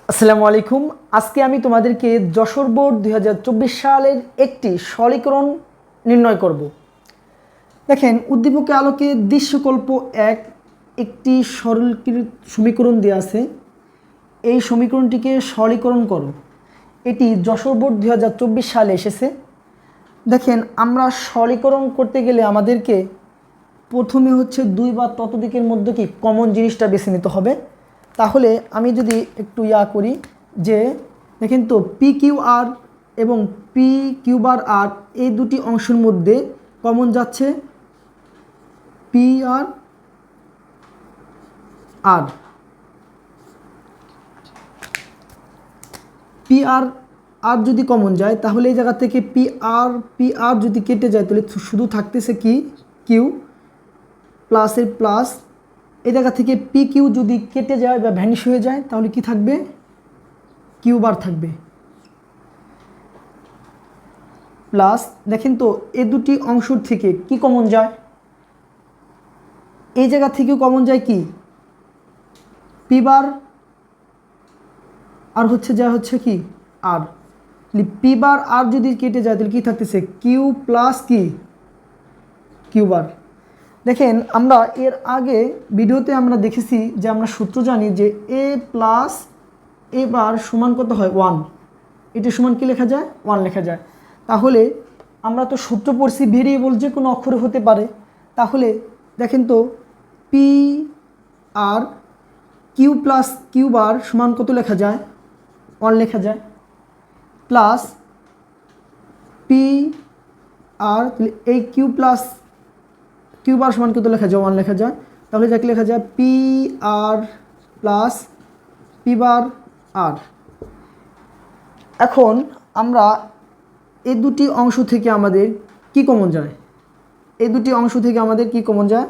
আসসালামু আলাইকুম। আজকে আমি তোমাদেরকে যশোর বোর্ড 2024 সালের একটি সরলীকরণ নির্ণয় করব। দেখেন, উদ্দীপকের আলোকে দৃশ্যকল্প একটি সরলীকৃত সমীকরণ দেওয়া আছে। এই সমীকরণটিকে সরলীকরণ করো। এটি যশোর বোর্ড 2024 সালে এসেছে। দেখেন, আমরা সরলীকরণ করতে গেলে আমাদেরকে প্রথমে হচ্ছে দুই বা ততোধিকের মধ্যে কি কমন জিনিসটা বেছে নিতে হবে। তাহলে আমি যদি একটু করি যে দেখেন তো পি কিউ আর এবং পি কিউ বার আর এই দুটি অংশের মধ্যে কমন যাচ্ছে পি আর আর পি আর আর যদি কমন যায় তাহলে এই জায়গা থেকে পি আর যদি কেটে যায় তাহলে শুধু থাকতেছে কি কিউ প্লাসের প্লাস। এই জায়গা থেকে পি কিউ যদি কেটে যায় বা ভ্যানিশ হয়ে যায় তাহলে কি থাকবে কিউ বার থাকবে প্লাস। দেখেন তো এই দুটি অংশ থেকে কি কমন যায়, এই জায়গা থেকেও কমন যায় কি পি বার আর হচ্ছে কি আর। পি বার আর যদি কেটে যায় তাহলে কি থাকতেছে কিউ প্লাস কি কিউ বার। দেখেন, আমরা এর আগে ভিডিওতে আমরা দেখেছি যে আমরা সূত্র জানি যে এ প্লাস এ বার সমান কত হয় 1। এটা সমান কি লেখা যায় 1 লেখা যায়। তাহলে আমরা তো সূত্র পড়ছি ভেরিয়েবল যে কোনো অক্ষরে হতে পারে। তাহলে দেখেন তো P R Q plus Q বার সমান কত লেখা যায় 1 লেখা যায় প্লাস পি আর এই কিউ প্লাস কিউ বার সমান কত লেখা যায় 1 লেখা যায়। তাহলে যাকে লেখা যায় পি আর প্লাস পি বার আর। এখন আমরা এই দুটি অংশ থেকে আমাদের কি কমন যায়, এই দুটি অংশ থেকে আমাদের কি কমন যায়,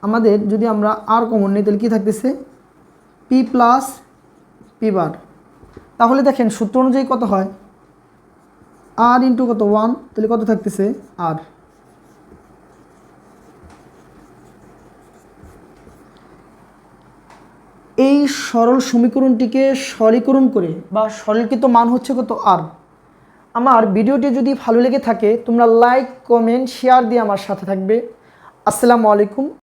আমাদের যদি আমরা আর কমন নিই তাহলে কী থাকতেছে পি প্লাস পি বার। তাহলে দেখেন সূত্র অনুযায়ী কত হয় আর ইন্টু কত 1, তাহলে কত থাকতেছে আর। এই সরল সমীকরণটিকে সরলীকরণ করে বা সরলীকৃত মান হচ্ছে কত আর। আমার ভিডিওটি যদি ভালো লেগে থাকে তোমরা লাইক কমেন্ট শেয়ার দিয়ে আমার সাথে থাকবে। আসসালামু আলাইকুম।